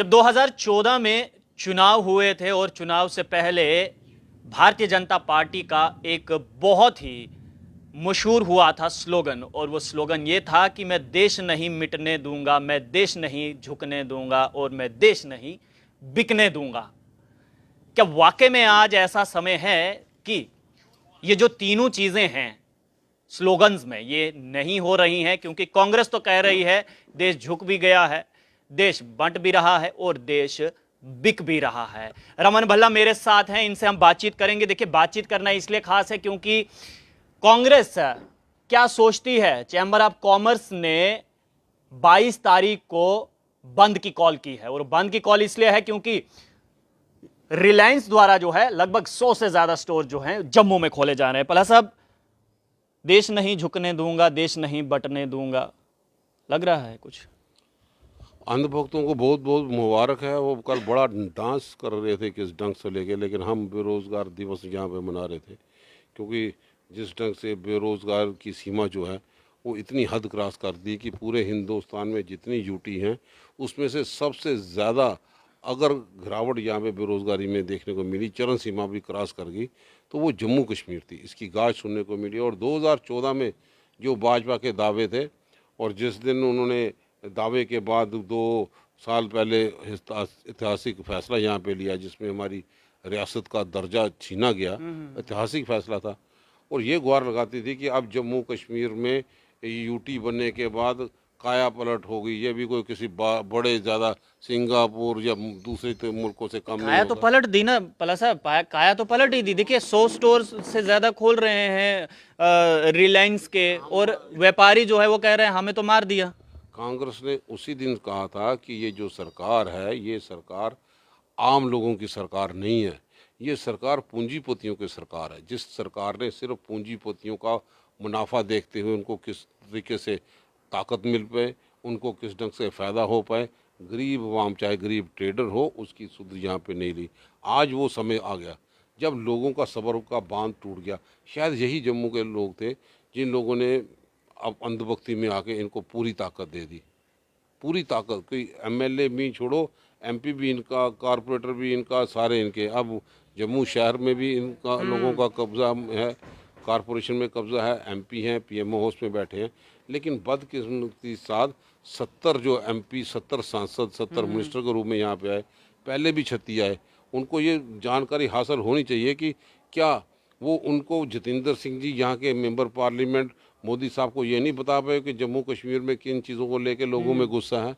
जब 2014 में चुनाव हुए थे और चुनाव से पहले भारतीय जनता पार्टी का एक बहुत ही मशहूर हुआ था स्लोगन, और वो स्लोगन ये था कि मैं देश नहीं मिटने दूंगा, मैं देश नहीं झुकने दूंगा और मैं देश नहीं बिकने दूंगा। क्या वाकई में आज ऐसा समय है कि ये जो तीनों चीजें हैं स्लोगन्स में ये नहीं हो रही हैं? क्योंकि कांग्रेस तो कह रही है देश झुक भी गया है, देश बंट भी रहा है और देश बिक भी रहा है। रमन भल्ला मेरे साथ हैं, इनसे हम बातचीत करेंगे। देखिए, बातचीत करना इसलिए खास है क्योंकि कांग्रेस क्या सोचती है। चैंबर ऑफ कॉमर्स ने 22 तारीख को बंद की कॉल की है, और बंद की कॉल इसलिए है क्योंकि रिलायंस द्वारा जो है लगभग 100 से ज्यादा स्टोर जो हैं जम्मू में खोले जा रहे हैं। पहला साहब, देश नहीं झुकने दूंगा, देश नहीं बंटने दूंगा, लग रहा है कुछ? अंधभक्तों को बहुत बहुत मुबारक है। वो कल बड़ा डांस कर रहे थे किस ढंग से लेके, लेकिन हम बेरोज़गार दिवस यहाँ पे मना रहे थे क्योंकि जिस ढंग से बेरोज़गार की सीमा जो है वो इतनी हद क्रॉस कर दी कि पूरे हिंदुस्तान में जितनी यूटी हैं उसमें से सबसे ज़्यादा अगर गिरावट यहाँ पे बेरोज़गारी में देखने को मिली, चरम सीमा भी क्रॉस कर गई, तो वो जम्मू कश्मीर थी। इसकी गाज सुनने को मिली। और 2014 में जो भाजपा के दावे थे और जिस दिन उन्होंने दावे के बाद 2 साल पहले ऐतिहासिक फैसला यहाँ पे लिया जिसमें हमारी रियासत का दर्जा छीना गया, ऐतिहासिक फैसला था। और ये गुहार लगाती थी कि अब जम्मू कश्मीर में यूटी बनने के बाद काया पलट हो गई। ये भी कोई किसी बड़े ज़्यादा सिंगापुर या दूसरे मुल्कों से कम नहीं काया तो होगा। पलट दी ना पला साहब, काया तो पलट ही दी। देखिए, 100 स्टोर से ज्यादा खोल रहे हैं रिलायंस के, और व्यापारी जो है वो कह रहे हैं हमें तो मार दिया। कांग्रेस ने उसी दिन कहा था कि ये जो सरकार है ये सरकार आम लोगों की सरकार नहीं है, ये सरकार पूंजीपतियों की सरकार है। जिस सरकार ने सिर्फ पूंजीपतियों का मुनाफा देखते हुए उनको किस तरीके से ताकत मिल पाए, उनको किस ढंग से फ़ायदा हो पाए, गरीब आवाम चाहे गरीब ट्रेडर हो उसकी सुध यहाँ पे नहीं ली। आज वो समय आ गया जब लोगों का सब्र का बांध टूट गया। शायद यही जम्मू के लोग थे जिन लोगों ने अब अंधभक्ति में आके इनको पूरी ताकत दे दी। पूरी ताकत, कोई एमएलए भी छोड़ो, एमपी भी इनका, कारपोरेटर भी इनका, सारे इनके। अब जम्मू शहर में भी इनका लोगों का कब्जा है, कारपोरेशन में कब्जा है, एमपी हैं, पीएमओ हाउस में बैठे हैं। लेकिन बदकिस्मती साथ 70 जो एमपी, 70 सांसद, 70 मिनिस्टर के रूप में यहाँ पे आए, पहले भी 36 आए। उनको ये जानकारी हासिल होनी चाहिए कि क्या वो उनको जितेंद्र सिंह जी यहाँ के मेंबर पार्लियामेंट मोदी साहब को ये नहीं बता पाए कि जम्मू कश्मीर में किन चीज़ों को लेके लोगों में गुस्सा है,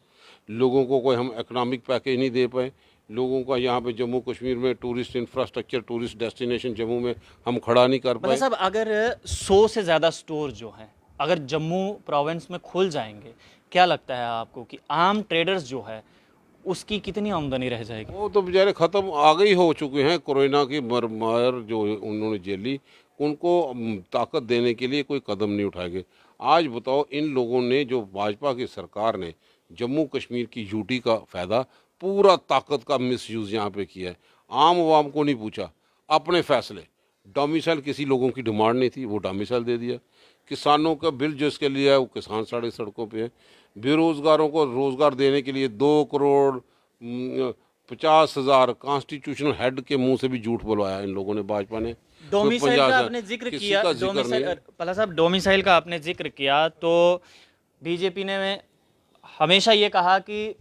लोगों को कोई हम इकोनॉमिक पैकेज नहीं दे पाए, लोगों का यहाँ पे जम्मू कश्मीर में tourist infrastructure, tourist destination Jammu में हम खड़ा नहीं कर मतलब पाए। साहब, अगर 100 से ज़्यादा स्टोर जो हैं अगर जम्मू प्रोविंस में खुल जाएंगे, क्या लगता है आपको कि आम ट्रेडर्स जो है उसकी कितनी आमदनी रह जाएगी? वो तो बेचारे ख़त्म आगे ही हो चुके हैं। कोरोना की मार जो उन्होंने झेली, उनको ताकत देने के लिए कोई कदम नहीं उठाए गए। आज बताओ, इन लोगों ने, जो भाजपा की सरकार ने जम्मू कश्मीर की यूटी का फ़ायदा, पूरा ताकत का मिसयूज़ यहाँ पे किया है। आम आवाम को नहीं पूछा, अपने फैसले। डोमिसाइल किसी लोगों की डिमांड नहीं थी, वो डोमिसाइल दे दिया। किसानों का बिल जो इसके लिए है वो किसान साढ़े सड़कों पे है। बेरोज़गारों को रोज़गार देने के लिए 2 करोड़ 50,000 कॉन्स्टिट्यूशनल हेड के मुंह से भी झूठ बुलवाया इन लोगों ने, भाजपा ने। कोई डोमिसाइल का 50,000, आपने जिक्र किसी किया, का जिक्र नहीं डोमिसाइल है। पहला साहब, डोमिसाइल का आपने जिक्र किया तो बीजेपी ने हमेशा ये कहा कि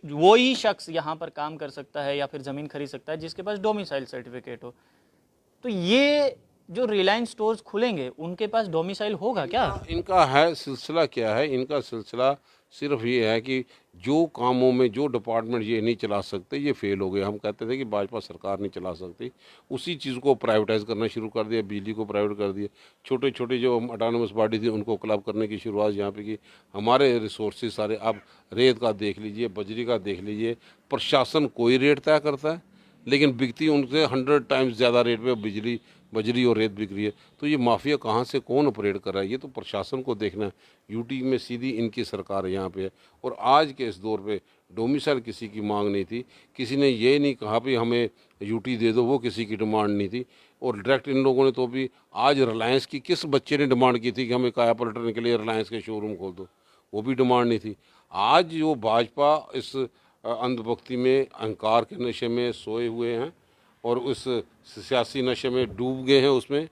वो ही शख्स यहाँ पर काम कर सकता है या फिर ज़मीन खरीद सकता है जिसके पास डोमिसाइल सर्टिफिकेट हो। तो ये जो रिलायंस स्टोर्स खुलेंगे उनके पास डोमिसाइल होगा क्या? इनका है सिलसिला क्या है? इनका सिलसिला सिर्फ ये है कि जो कामों में जो डिपार्टमेंट ये नहीं चला सकते ये फेल हो गए। हम कहते थे कि भाजपा सरकार नहीं चला सकती, उसी चीज़ को प्राइवेटाइज करना शुरू कर दिया, बिजली को प्राइवेट कर दिया, छोटे छोटे जो ऑटोनोमस बॉडी थी उनको क्लब करने की शुरुआत यहाँ पे की। हमारे रिसोर्सेज सारे, अब रेत का देख लीजिए, बजरी का देख लीजिए, प्रशासन कोई रेट तय करता है लेकिन बिकती उनसे 100 टाइम्स ज़्यादा रेट पे बिजली, बजरी और रेत बिक रही है। तो ये माफिया कहाँ से कौन ऑपरेट कर रहा है, ये तो प्रशासन को देखना है। यूटी में सीधी इनकी सरकार यहाँ पे है। और आज के इस दौर पे डोमिसाइल किसी की मांग नहीं थी, किसी ने ये नहीं कहा भी हमें यूटी दे दो, वो किसी की डिमांड नहीं थी। और डायरेक्ट इन लोगों ने तो भी, आज रिलायंस की किस बच्चे ने डिमांड की थी कि हमें काया पलटने के लिए रिलायंस के शोरूम खोल दो, वो भी डिमांड नहीं थी। आज जो भाजपा इस अंधभक्ति में, अहंकार के नशे में सोए हुए हैं और उस सियासी नशे में डूब गए हैं। उसमें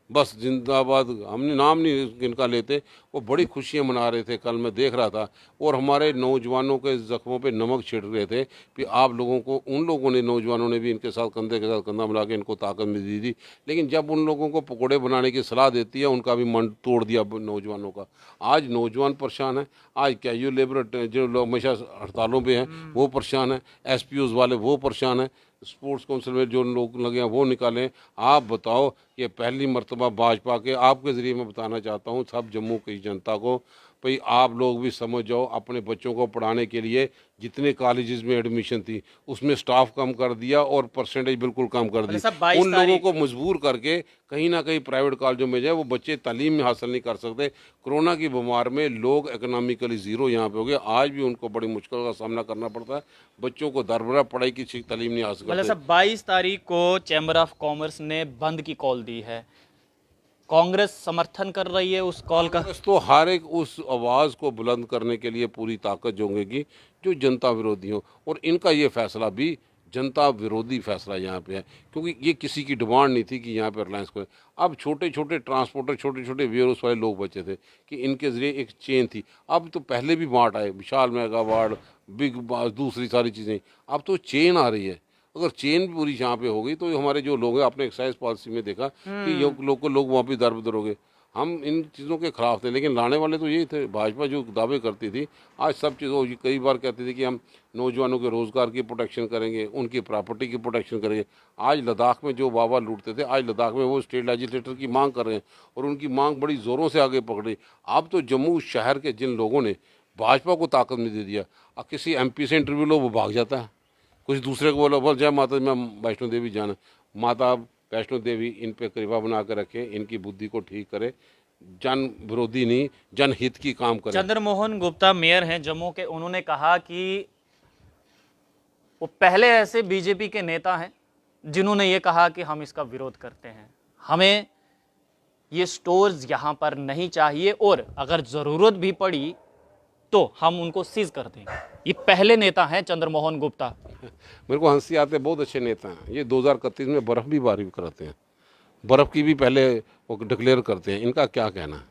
बस जिंदाबाद, हमने नाम नहीं इनका लेते, वो बड़ी खुशियां मना रहे थे, कल मैं देख रहा था। और हमारे नौजवानों के जख्मों पे नमक छिड़क रहे थे कि आप लोगों को, उन लोगों ने, नौजवानों ने भी इनके साथ कंधे के साथ कंधा मिला के इनको ताकत मिल दी थी। लेकिन जब उन लोगों को पकौड़े बनाने की सलाह देती है, उनका भी मन तोड़ दिया नौजवानों का। आज नौजवान परेशान है, आज कैजुअल लेबर जो लोग हमेशा हड़तालों पर हैं वो परेशान है, SPOs वाले वो परेशान है, स्पोर्ट्स काउंसिल में जो लोग लगे हैं वो निकालें। आप बताओ, ये पहली मर्तबा भाजपा के आपके ज़रिए मैं बताना चाहता हूँ सब जम्मू की जनता को, भाई आप लोग भी समझ जाओ, अपने बच्चों को पढ़ाने के लिए जितने कॉलेजेस में एडमिशन थी उसमें स्टाफ कम कर दिया और परसेंटेज बिल्कुल कम कर दी। मतलब 22 उन लोगों को मजबूर करके कहीं ना कहीं प्राइवेट कॉलेजों में जाए, वो बच्चे तालीम में हासिल नहीं कर सकते। कोरोना की बीमार में लोग इकोनॉमिकली ज़ीरो यहाँ पे हो गए, आज भी उनको बड़ी मुश्किल का सामना करना पड़ता है। बच्चों को दरबरा पढ़ाई की तालीम नहीं हासिल मतलब करते। सब 22 तारीख को चैम्बर ऑफ कॉमर्स ने बंद की कॉल दी है, कांग्रेस समर्थन कर रही है उस कॉल का? कांग्रेस तो हर एक उस आवाज़ को बुलंद करने के लिए पूरी ताकत जोड़ेगी जो जनता विरोधी हो, और इनका ये फैसला भी जनता विरोधी फैसला यहाँ पे है, क्योंकि ये किसी की डिमांड नहीं थी कि यहाँ पे रिलायंस को। अब छोटे छोटे ट्रांसपोर्टर, छोटे छोटे वेयरहाउस वाले लोग बचे थे कि इनके ज़रिए एक चेन थी। अब तो पहले भी मार्ट आए, विशाल मेगा मार्ट, बिग बास, दूसरी सारी चीज़ें, अब तो चेन आ रही है। अगर चेन भी पूरी यहाँ पे हो गई तो हमारे जो लोग हैं, आपने एक्साइज पॉलिसी में देखा कि लोग वहाँ पे दर बदर हो गए। हम इन चीज़ों के खिलाफ थे, लेकिन लाने वाले तो यही थे। भाजपा जो दावे करती थी, आज सब चीज़ों, कई बार कहती थी कि हम नौजवानों के रोज़गार की प्रोटेक्शन करेंगे, उनकी प्रॉपर्टी की प्रोटेक्शन करेंगे। आज लद्दाख में जो बाबा लूटते थे, आज लद्दाख में वो स्टेट लेजिस्लेटर की मांग कर रहे हैं और उनकी मांग बड़ी ज़ोरों से आगे पकड़ी। अब तो जम्मू शहर के जिन लोगों ने भाजपा को ताकत में दे दिया, अब किसी MP से इंटरव्यू लो वो भाग जाता है, कुछ दूसरे को बोलो, बोल जय माता दी, मैं वैष्णो देवी जाना। माता वैष्णो देवी इन पे कृपा बना कर रखे, इनकी बुद्धि को ठीक करे, जन विरोधी नहीं जनहित की काम करे। चंद्रमोहन गुप्ता मेयर हैं जम्मू के, उन्होंने कहा कि वो पहले ऐसे बीजेपी के नेता हैं जिन्होंने ये कहा कि हम इसका विरोध करते हैं, हमें ये स्टोर्स यहाँ पर नहीं चाहिए और अगर ज़रूरत भी पड़ी तो हम उनको सीज कर देंगे। ये पहले नेता हैं चंद्रमोहन गुप्ता। मेरे को हंसी आते, बहुत अच्छे नेता हैं ये। 2031 में बर्फ़ भी बारी कराते हैं, बर्फ़ की भी पहले वो डिक्लेयर करते हैं। इनका क्या कहना है,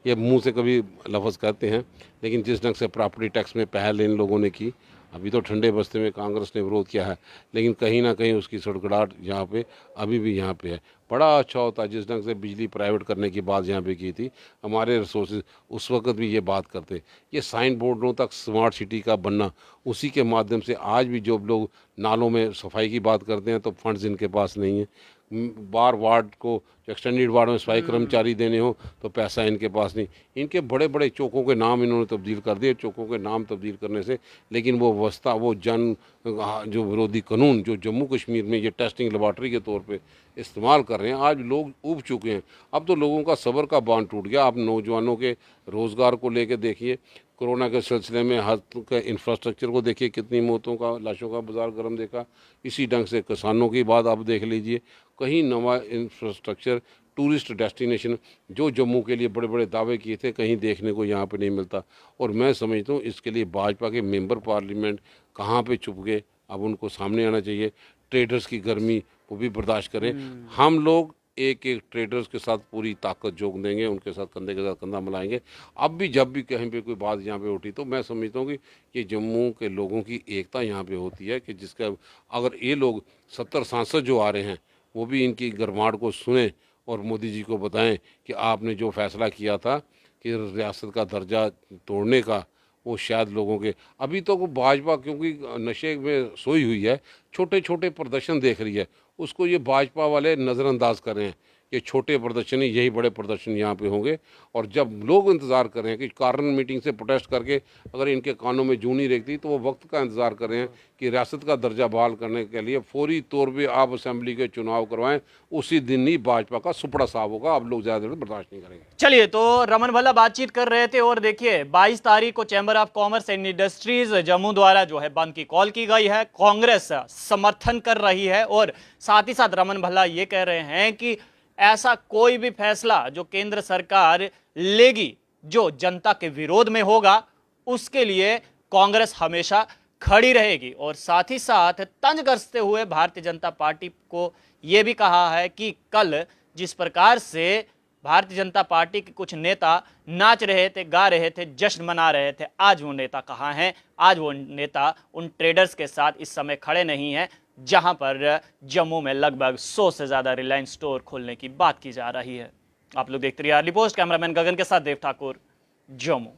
ये मुंह से कभी लफ्ज़ कहते हैं, लेकिन जिस ढंग से प्रॉपर्टी टैक्स में पहल इन लोगों ने की, अभी तो ठंडे बस्ते में कांग्रेस ने विरोध किया है, लेकिन कहीं ना कहीं उसकी सड़गड़ाहट यहाँ पे अभी भी यहाँ पे है। बड़ा अच्छा होता है जिस ढंग से बिजली प्राइवेट करने की बात यहाँ पे की थी, हमारे रिसोर्सेज उस वक्त भी ये बात करते। ये साइन बोर्डों तक स्मार्ट सिटी का बनना, उसी के माध्यम से आज भी जो लोग नालों में सफाई की बात करते हैं तो फंड्स इनके पास नहीं है। बार वार्ड को, एक्सटेंडेड वार्ड में सफाई कर्मचारी देने हो तो पैसा इनके पास नहीं। इनके बड़े बड़े चौकों के नाम इन्होंने तब्दील कर दिए। चौकों के नाम तब्दील करने से, लेकिन वो व्यवस्था, वो जो विरोधी कानून जो जम्मू कश्मीर में ये टेस्टिंग लेबॉर्ट्री के तौर पे इस्तेमाल कर रहे हैं, आज लोग ऊब चुके हैं। अब तो लोगों का सब्र का बांध टूट गया। आप नौजवानों के रोज़गार को लेकर देखिए, कोरोना के सिलसिले में हर के इंफ्रास्ट्रक्चर को देखिए, कितनी मौतों का, लाशों का बाजार गर्म देखा। इसी ढंग से किसानों की बात आप देख लीजिए, कहीं नवा इंफ्रास्ट्रक्चर, टूरिस्ट डेस्टिनेशन जो जम्मू के लिए बड़े बड़े दावे किए थे, कहीं देखने को यहाँ पे नहीं मिलता। और मैं समझता हूँ इसके लिए भाजपा के मेंबर पार्लियामेंट कहाँ पे छुप गए, अब उनको सामने आना चाहिए। ट्रेडर्स की गर्मी वो भी बर्दाश्त करें। हम लोग एक एक ट्रेडर्स के साथ पूरी ताकत जोड़ देंगे, उनके साथ कंधे के साथ कंधा मिलाएंगे। अब भी जब भी कहीं पे कोई बात यहाँ पे उठी तो मैं समझता हूँ कि ये जम्मू के लोगों की एकता यहाँ पे होती है कि जिसका, अगर ये लोग 70 सांसद जो आ रहे हैं वो भी इनकी गरमाहट को सुने और मोदी जी को बताएं कि आपने जो फैसला किया था कि रियासत का दर्जा तोड़ने का, वो शायद लोगों के, अभी तो भाजपा क्योंकि नशे में सोई हुई है, छोटे छोटे प्रदर्शन देख रही है, उसको ये भाजपा वाले नज़रअंदाज कर रहे हैं। ये छोटे प्रदर्शन ही, यही बड़े प्रदर्शन यहाँ पे होंगे। और जब लोग इंतज़ार कर रहे हैं कि कारण मीटिंग से प्रोटेस्ट करके अगर इनके कानों में जूं नहीं रेखती, तो वो वक्त का इंतज़ार कर रहे हैं कि रियासत का दर्जा बहाल करने के लिए फौरी तौर पर आप असेंबली के चुनाव करवाएं। उसी दिन ही भाजपा का सुपड़ा साफ होगा। अब लोग ज़्यादा देर बर्दाश्त नहीं करेंगे। चलिए, तो रमन भल्ला बातचीत कर रहे थे और देखिए 22 तारीख को chamber of commerce and industries Jammu द्वारा जो है बंद की कॉल की गई है, कांग्रेस समर्थन कर रही है और साथ ही साथ रमन भल्ला ये कह रहे हैं कि ऐसा कोई भी फैसला जो केंद्र सरकार लेगी जो जनता के विरोध में होगा, उसके लिए कांग्रेस हमेशा खड़ी रहेगी। और साथ ही साथ तंज कसते हुए भारतीय जनता पार्टी को यह भी कहा है कि कल जिस प्रकार से भारतीय जनता पार्टी के कुछ नेता नाच रहे थे, गा रहे थे, जश्न मना रहे थे, आज वो नेता कहाँ हैं? आज वो नेता उन ट्रेडर्स के साथ इस समय खड़े नहीं हैं, जहां पर जम्मू में लगभग 100 से ज्यादा रिलायंस स्टोर खोलने की बात की जा रही है। आप लोग देखते रहिए अर्ली पोस्ट। कैमरामैन गगन के साथ देव ठाकुर, जम्मू।